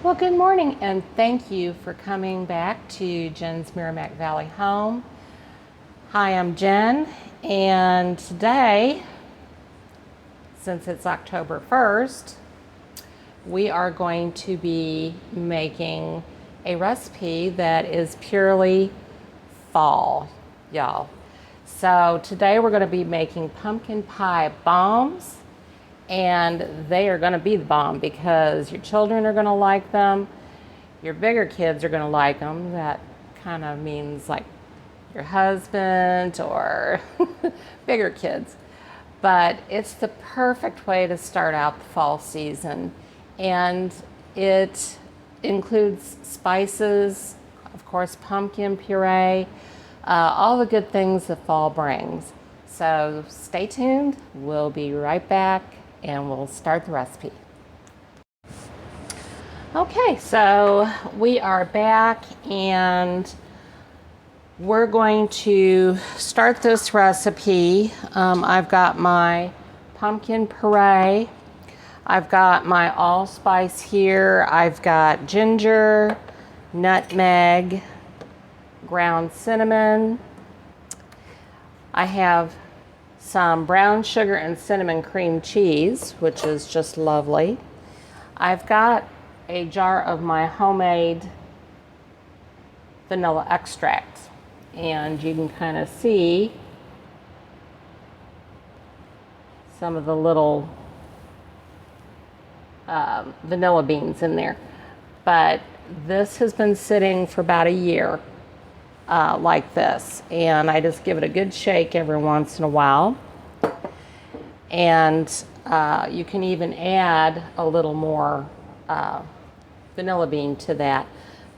Well, good morning and thank you for coming back to Jen's Valley-Home. Hi, I'm Jen, and today, since it's October 1st, we are going to be making a recipe that is purely fall, y'all. So today we're going to be making pumpkin pie bombs. And they are going to be the bomb because your children are going to like them. Your bigger kids are going to like them. That kind of means like your husband or bigger kids. But it's the perfect way to start out the fall season. And it includes spices, of course, pumpkin puree, all the good things that fall brings. So stay tuned. We'll be right back. And we'll start the recipe. Okay, so we are back and we're going to start this recipe. I've got my pumpkin puree. I've got my allspice here. I've got ginger, nutmeg, ground cinnamon. I have some brown sugar and cinnamon cream cheese, which is just lovely. I've got a jar of my homemade vanilla extract, and you can kind of see some of the little vanilla beans in there. But this has been sitting for about a year like this, and I just give it a good shake every once in a while. And you can even add a little more vanilla bean to that,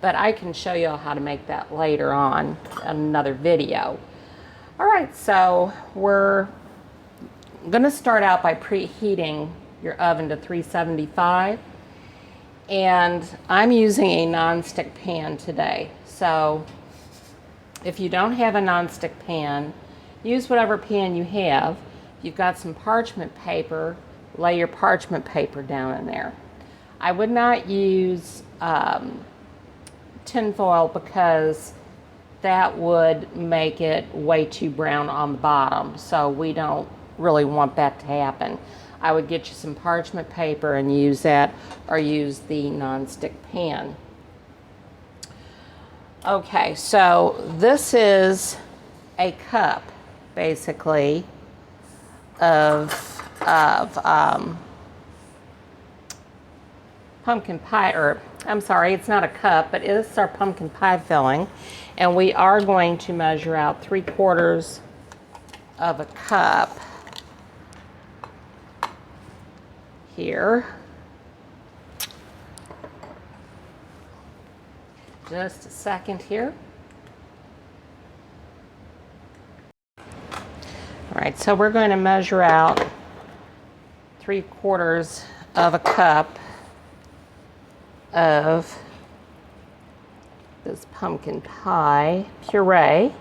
but I can show you how to make that later on in another video. All right, so we're gonna start out by preheating your oven to 375, and I'm using a nonstick pan today. So if you don't have a nonstick pan, use whatever pan you have. If you've got some parchment paper, lay your parchment paper down in there. I would not use tin foil because that would make it way too brown on the bottom, so we don't really want that to happen. I would get you some parchment paper and use that, or use the nonstick pan. Okay, so this is a cup, basically, of pumpkin pie, or I'm sorry, it's not a cup, but it's our pumpkin pie filling. And we are going to measure out 3/4 of a cup here. Just a second here. All right, so we're going to measure out 3/4 of a cup of this pumpkin pie puree.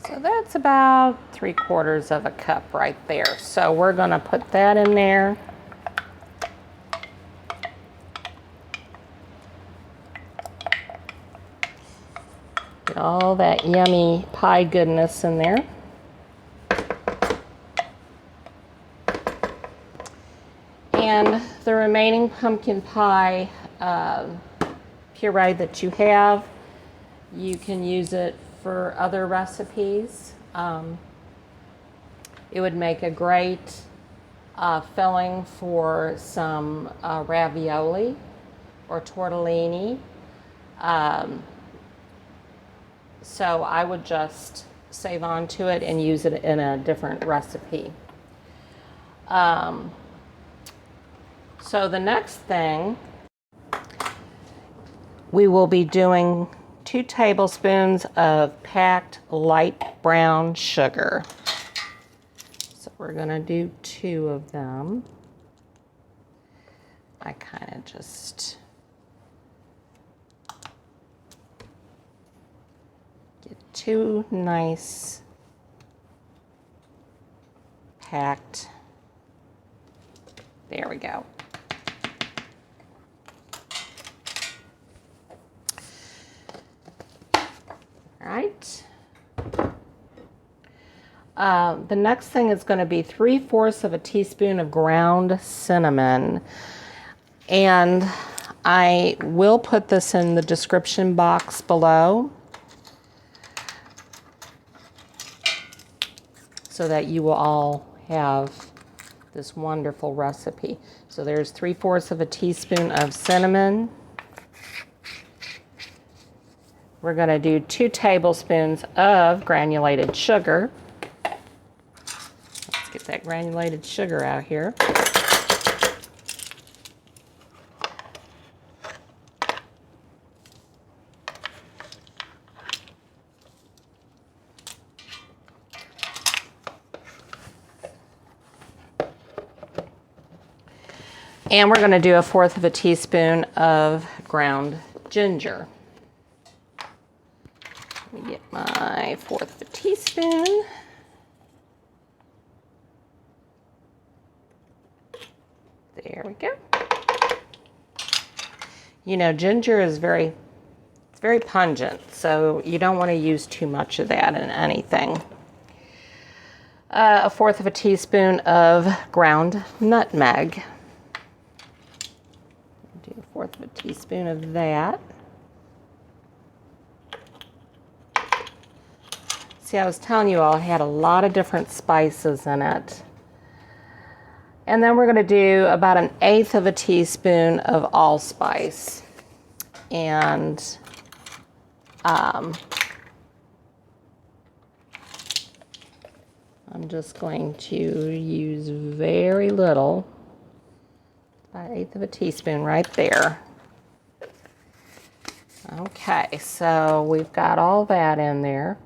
So that's about 3/4 of a cup right there. So we're going to put that in there. Get all that yummy pie goodness in there. And the remaining pumpkin pie puree that you have, you can use it for other recipes. It would make a great filling for some ravioli or tortellini. So I would just save on to it and use it in a different recipe. So the next thing, we will be doing 2 tablespoons of packed light brown sugar. So we're going to do 2 of them. I kind of just get 2 nice packed. There we go. All right. The next thing is going to be 3/4 of a teaspoon of ground cinnamon. And I will put this in the description box below so that you will all have this wonderful recipe. So there's 3/4 of a teaspoon of cinnamon. We're going to do 2 tablespoons of granulated sugar. Let's get that granulated sugar out here. And we're going to do 1/4 of a teaspoon of ground ginger. Let me get my 1/4 of a teaspoon. There we go. You know, ginger is very pungent, so you don't want to use too much of that in anything. 1/4 of a teaspoon of ground nutmeg. Do 1/4 of a teaspoon of that. See, I was telling you all it had a lot of different spices in it. And then we're going to do about 1/8 of a teaspoon of allspice. And I'm just going to use very little, about 1/8 of a teaspoon right there. Okay, so we've got all that in there.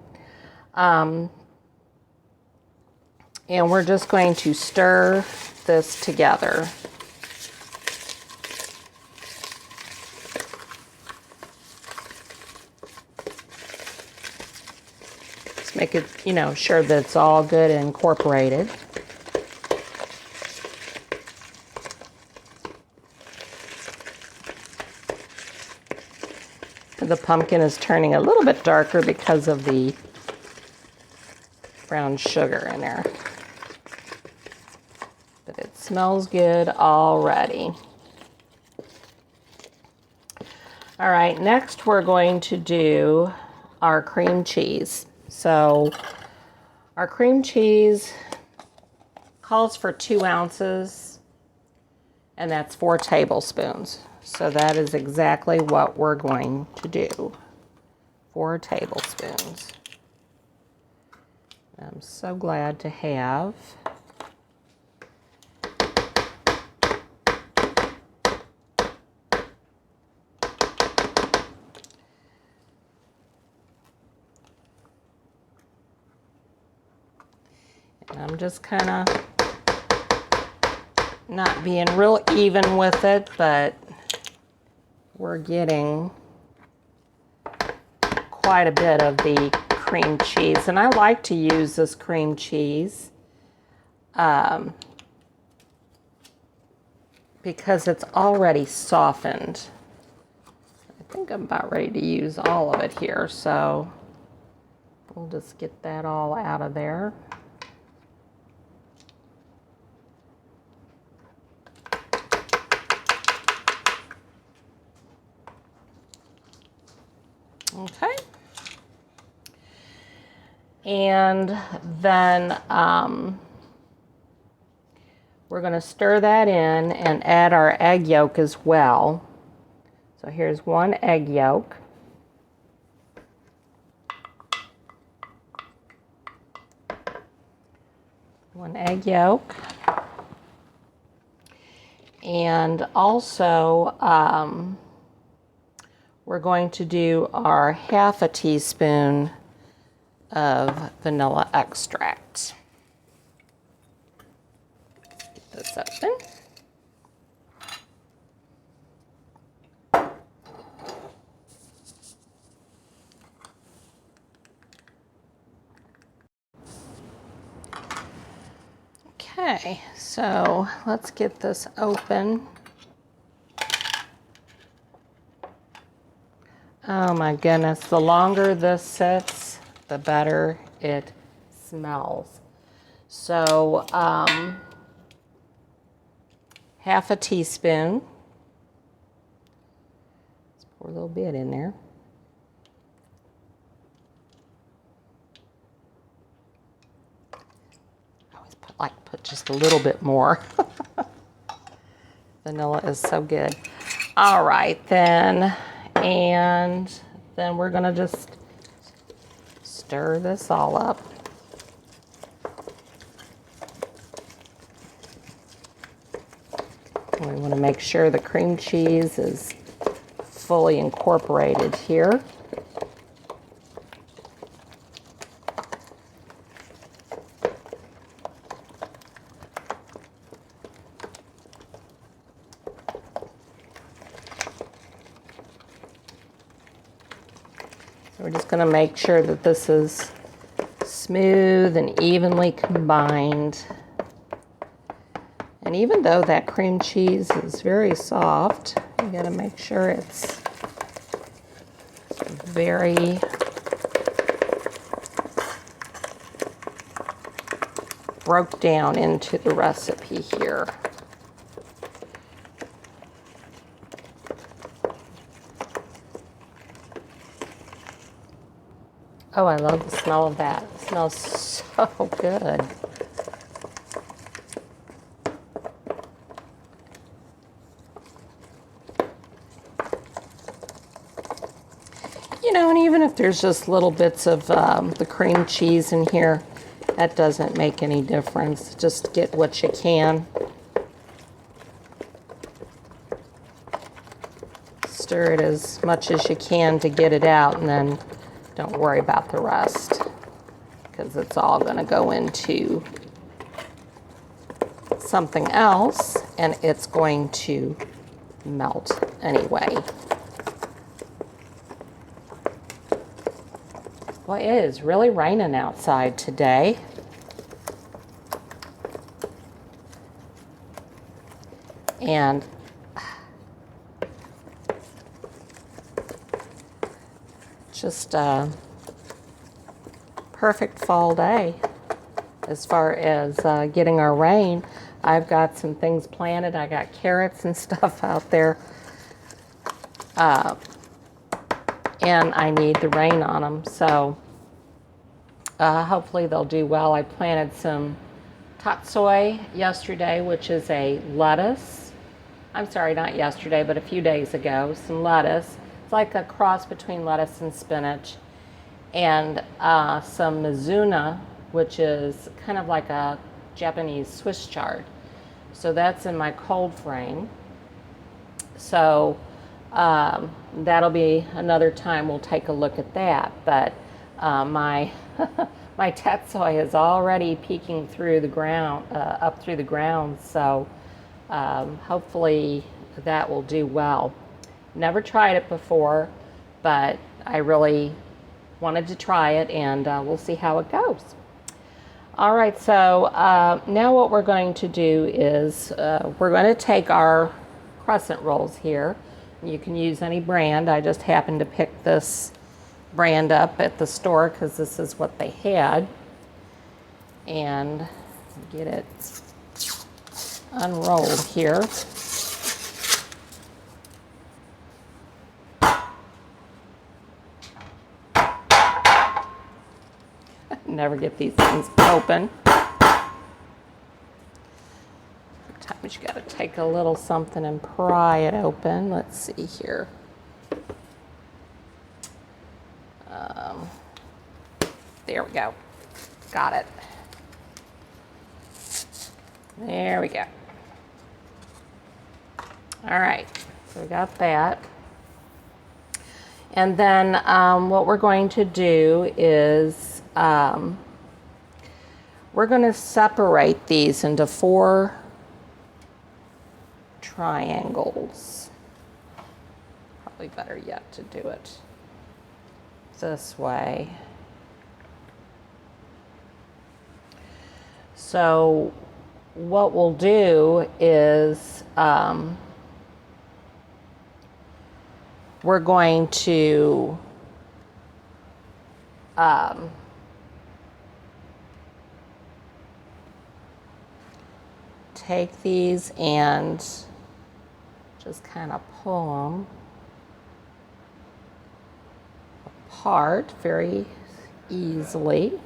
And we're just going to stir this together. Just make it, sure that it's all good and incorporated. The pumpkin is turning a little bit darker because of the brown sugar in there. But it smells good already. All right, next we're going to do our cream cheese. So our cream cheese calls for 2 ounces, and that's 4 tablespoons. So that is exactly what we're going to do. 4 tablespoons. I'm so glad to have and I'm just kind of not being real even with it, but we're getting quite a bit of the cream cheese, and I like to use this cream cheese because it's already softened. I think I'm about ready to use all of it here, so we'll just get that all out of there. Okay. And then we're going to stir that in and add our egg yolk as well. So here's 1 egg yolk. One egg yolk. And also, we're going to do our 1/2 teaspoon of vanilla extract. Get this open. Okay, so let's get this open. Oh my goodness, the longer this sits, the better it smells. So 1/2 teaspoon. Let's pour a little bit in there. I always put just a little bit more. Vanilla is so good. All right then. And then we're going to just stir this all up. We want to make sure the cream cheese is fully incorporated here. We're just going to make sure that this is smooth and evenly combined. And even though that cream cheese is very soft, you got to make sure it's very broke down into the recipe here. Oh, I love the smell of that. It smells so good. You know, and even if there's just little bits of the cream cheese in here, that doesn't make any difference. Just get what you can. Stir it as much as you can to get it out, and then don't worry about the rest, because it's all going to go into something else, and it's going to melt anyway. Boy, it is really raining outside today. And just a perfect fall day as far as getting our rain. I've got some things planted. I got carrots and stuff out there. And I need the rain on them. So hopefully they'll do well. I planted some tatsoi yesterday, which is a lettuce. I'm sorry, not yesterday, but a few days ago. Some lettuce. It's like a cross between lettuce and spinach. And some mizuna, which is kind of like a Japanese Swiss chard. So that's in my cold frame. So that'll be another time we'll take a look at that. But my my tatsoi is already peeking through the ground, up through the ground. So hopefully that will do well. Never tried it before, but I really wanted to try it, and we'll see how it goes. All right, so now what we're going to do is we're going to take our crescent rolls here. You can use any brand. I just happened to pick this brand up at the store because this is what they had. And get it unrolled here. Never get these things open. Sometimes you got to take a little something and pry it open. Let's see here. There we go. Got it. There we go. All right, so we got that. And then what we're going to do is we're going to separate these into 4 triangles. Probably better yet to do it this way. So what we'll do is we're going to take these and just kind of pull them apart very easily.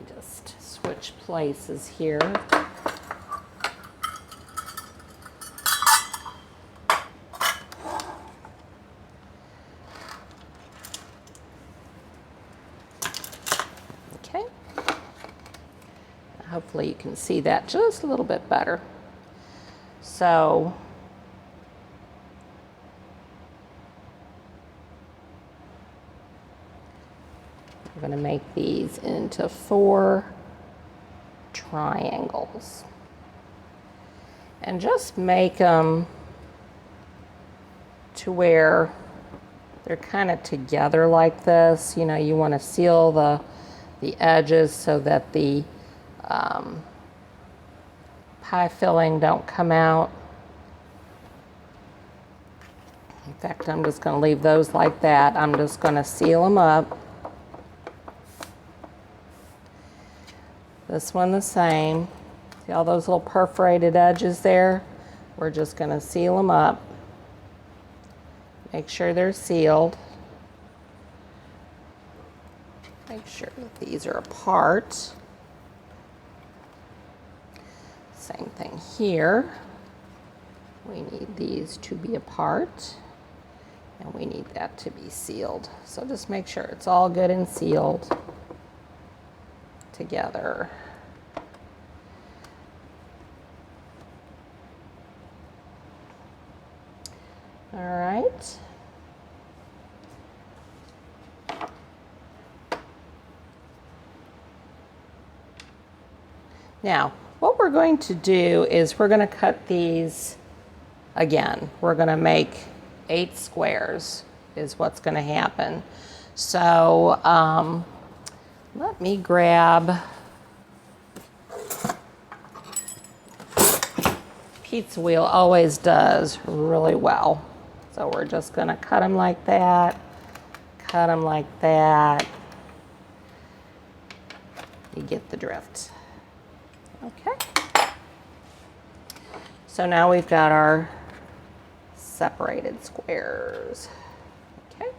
Just switch places here. Okay. Hopefully you can see that just a little bit better. So I'm going to make these into 4 triangles. And just make them to where they're kind of together like this. You know, you want to seal the edges so that the pie filling don't come out. In fact, I'm just going to leave those like that. I'm just going to seal them up. This one the same. See all those little perforated edges there? We're just going to seal them up. Make sure they're sealed. Make sure that these are apart. Same thing here. We need these to be apart, and we need that to be sealed. So just make sure it's all good and sealed together. All right. Now, what we're going to do is we're going to cut these again. We're going to make 8 squares is what's going to happen. So let me grab pizza wheel. Always does really well. So we're just going to cut them like that, cut them like that. You get the drift. Okay. So now we've got our separated squares. Okay.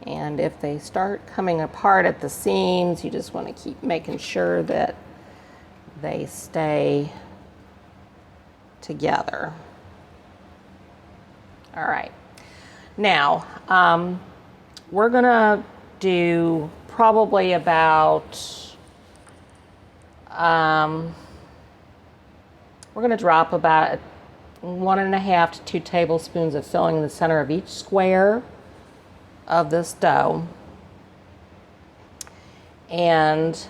And if they start coming apart at the seams, you just want to keep making sure that they stay together. All right. Now, we're going to do probably about we're going to drop about 1.5 to 2 tablespoons of filling in the center of each square of this dough. And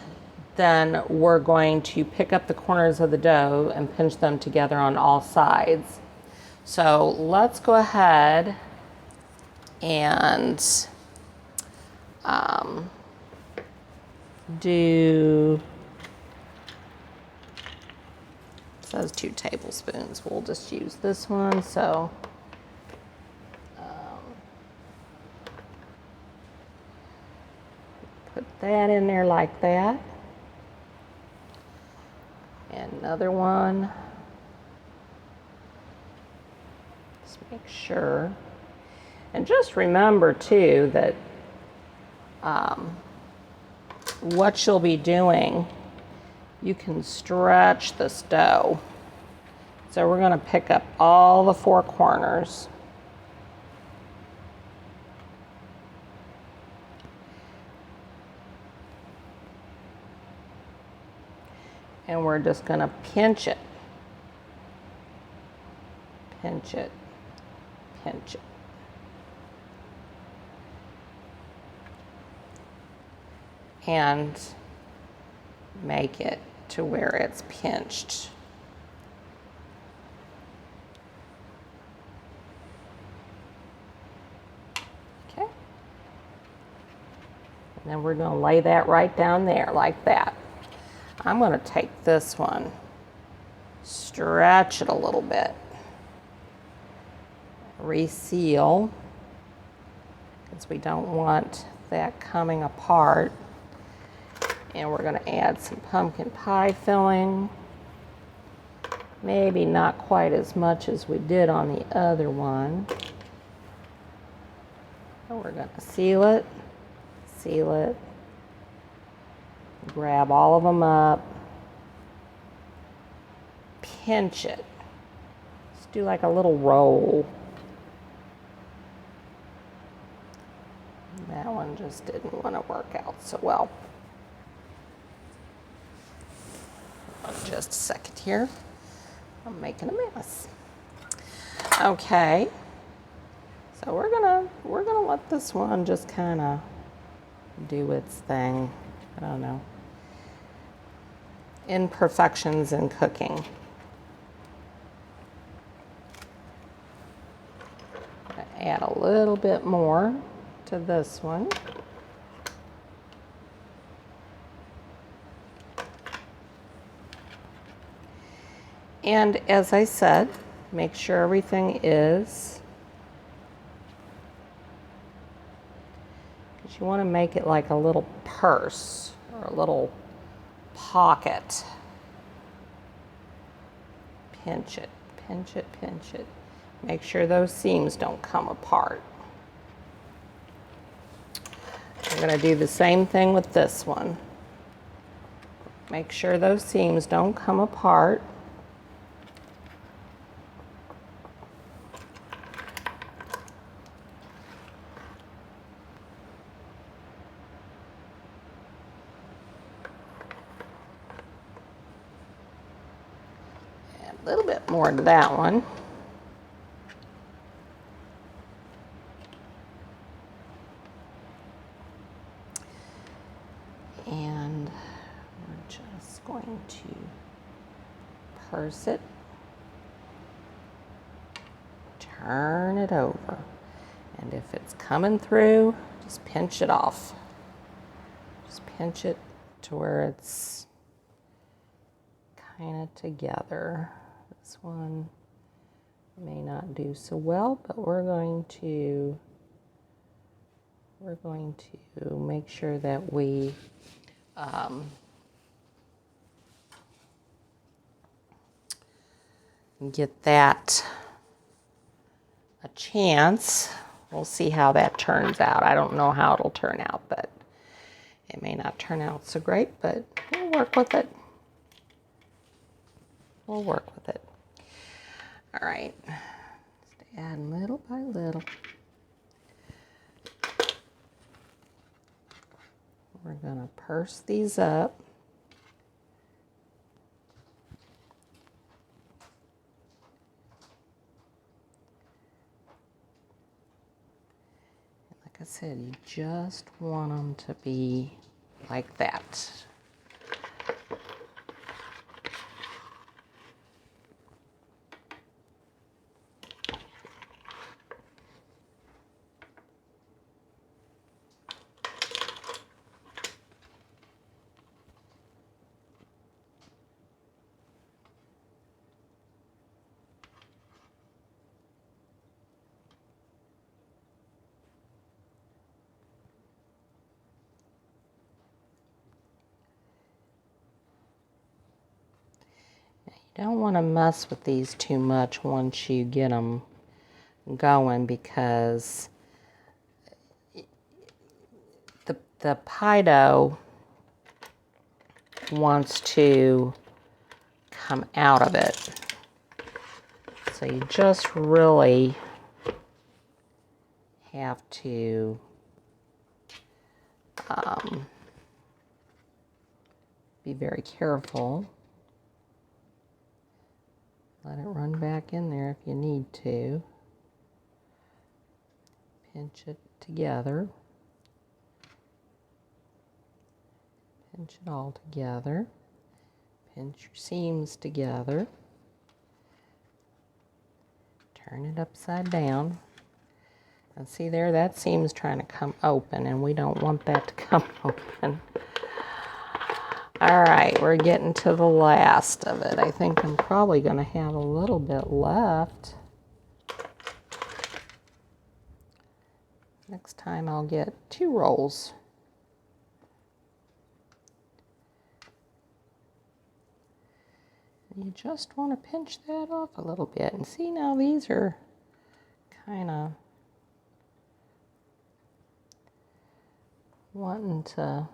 then we're going to pick up the corners of the dough and pinch them together on all sides. So let's go ahead and do, it says 2 tablespoons. We'll just use this one. So put that in there like that. And another one. Just make sure. And just remember too that what you'll be doing, you can stretch this dough. So we're going to pick up all the 4 corners. And we're just going to pinch it. Pinch it. Pinch it. And make it to where it's pinched. Okay. And then we're going to lay that right down there like that. I'm going to take this one, stretch it a little bit, reseal, because we don't want that coming apart. And we're going to add some pumpkin pie filling. Maybe not quite as much as we did on the other one. And we're going to seal it, grab all of them up, pinch it. Just do like a little roll. That one just didn't want to work out so well. Just a second here. I'm making a mess. Okay. So we're gonna let this one just kind of do its thing. I don't know. Imperfections in cooking. Add a little bit more to this one. And as I said, make sure everything is, because you want to make it like a little purse or a little pocket. Pinch it, pinch it, pinch it. Make sure those seams don't come apart. I'm going to do the same thing with this one. Make sure those seams don't come apart. A little bit more to that one. And we're just going to purse it, turn it over, and if it's coming through, just pinch it off. Just pinch it to where it's kind of together. This one may not do so well, but we're going to make sure that we get that a chance. We'll see how that turns out. I don't know how it'll turn out, but it may not turn out so great, but we'll work with it. We'll work with it. All right, just add little by little. We're gonna purse these up. And like I said, you just want them to be like that. Don't want to mess with these too much once you get them going, because the pie dough wants to come out of it. So you just really have to be very careful. Let it run back in there if you need to. Pinch it together. Pinch it all together. Pinch your seams together. Turn it upside down. And see there, that seam's trying to come open, and we don't want that to come open. All right, we're getting to the last of it. I think I'm probably going to have a little bit left. Next time I'll get 2 rolls. You just want to pinch that off a little bit. And see, now these are kind of wanting to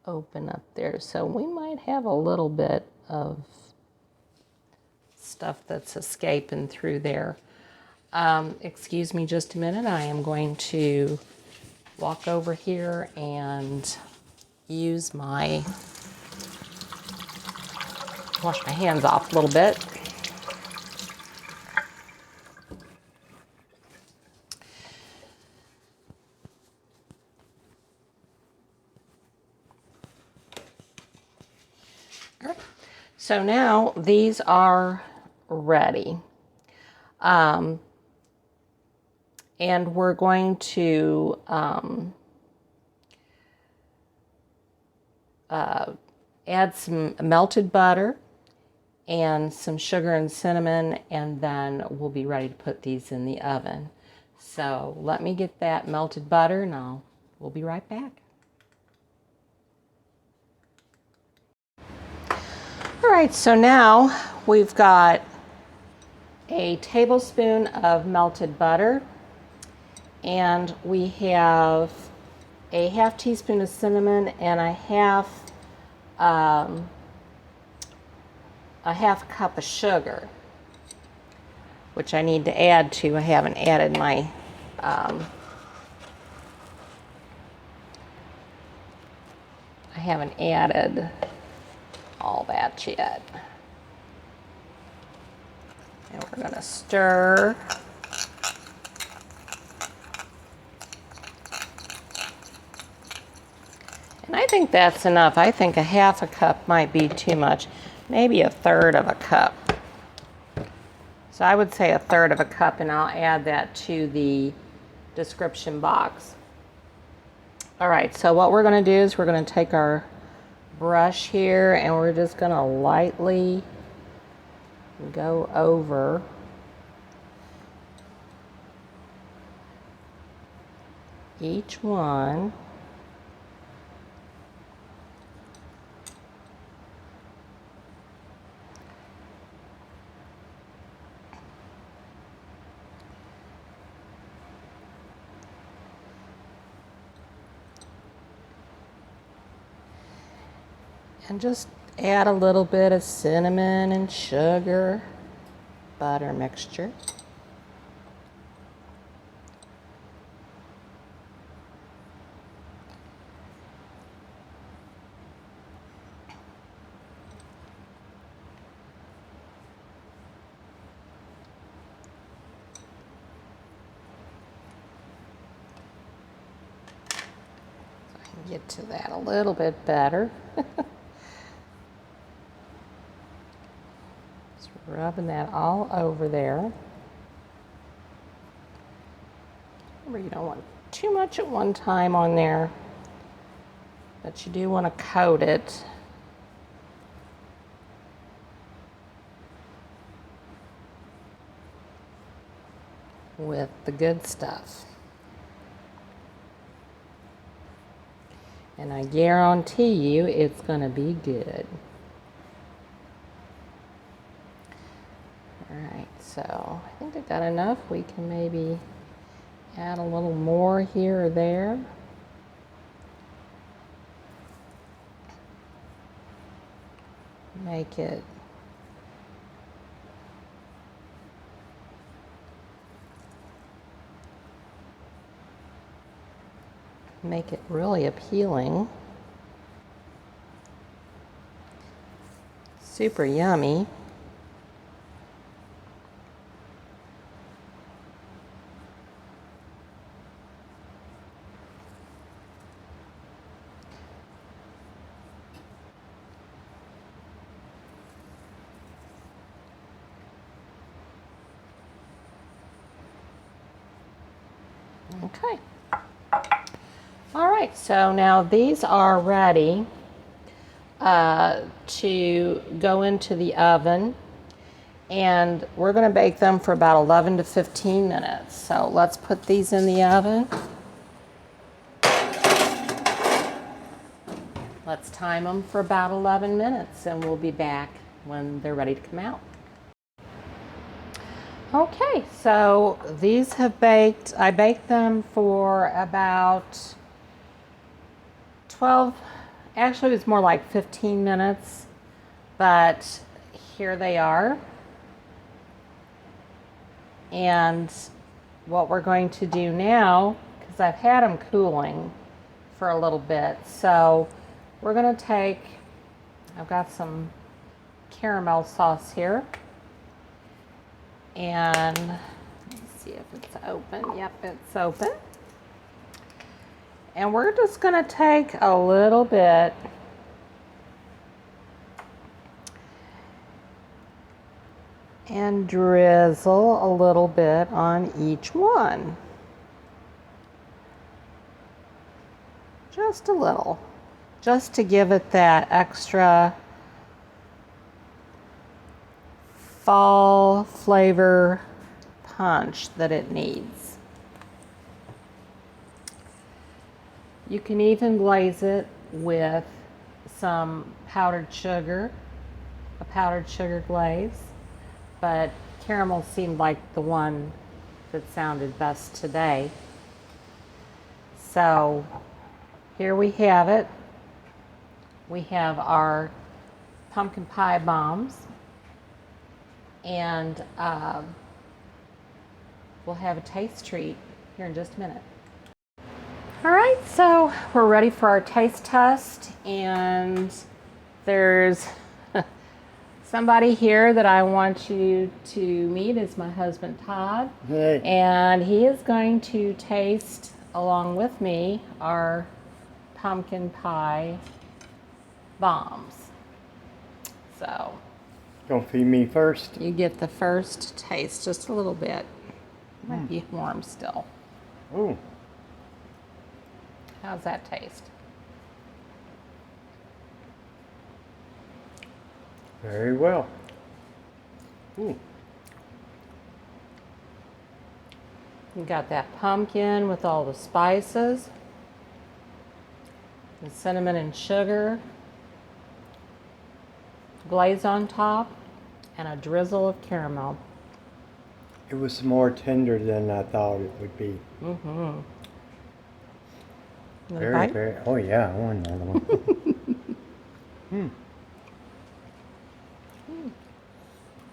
open up there. So we might have a little bit of stuff that's escaping through there. Excuse me just a minute. I am going to walk over here and use my, wash my hands off a little bit. So now these are ready. And we're going to add some melted butter and some sugar and cinnamon, and then we'll be ready to put these in the oven. So let me get that melted butter, and we'll be right back. All right, so now we've got a tablespoon of melted butter, and we have a half teaspoon of cinnamon and a half cup of sugar, which I need to add to. I haven't added my all that yet. And we're going to stir. And I think that's enough. I think a half a cup might be too much. Maybe a third of a cup. So I would say a third of a cup, and I'll add that to the description box. All right, so what we're going to do is we're going to take our brush here, and we're just going to lightly go over each one. And just add a little bit of cinnamon and sugar, butter mixture. So I can get to that a little bit better. Rubbing that all over there. Remember, you don't want too much at one time on there, but you do want to coat it with the good stuff. And I guarantee you it's going to be good. So I think I've got enough. We can maybe add a little more here or there. Make it really appealing. Super yummy. Okay. All right, so now these are ready to go into the oven, and we're going to bake them for about 11 to 15 minutes. So let's put these in the oven. Let's time them for about 11 minutes, and we'll be back when they're ready to come out. Okay, so these have baked. I baked them for about 12, actually it was more like 15 minutes, but here they are. And what we're going to do now, because I've had them cooling for a little bit, so we're going to take, I've got some caramel sauce here. And let's see if it's open. Yep, it's open. And we're just going to take a little bit and drizzle a little bit on each one. Just a little, just to give it that extra fall flavor punch that it needs. You can even glaze it with some powdered sugar, a powdered sugar glaze, but caramel seemed like the one that sounded best today. So here we have it. We have our pumpkin pie bombs. And we'll have a taste treat here in just a minute. All right, so we're ready for our taste test, and there's somebody here that I want you to meet. Is my husband Todd. Hey. And he is going to taste along with me our pumpkin pie bombs. So Gonna feed me first. you get the first taste, just a little bit. It might be warm still. Ooh. How's that taste? Very well. Ooh. You got that pumpkin with all the spices, the cinnamon and sugar, glaze on top, and a drizzle of caramel. It was more tender than I thought it would be. Mm-hmm. Very, very. Oh yeah, I want another one.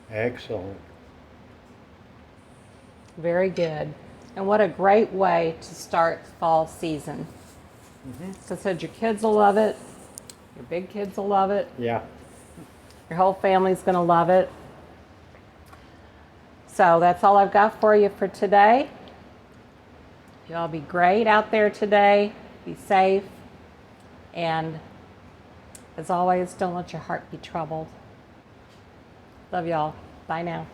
Excellent. Very good. And what a great way to start the fall season. So I said your kids will love it. Your big kids will love it. Yeah. Your whole family's going to love it. So that's all I've got for you for today. You all be great out there today. Be safe. And as always, don't let your heart be troubled. Love y'all. Bye now.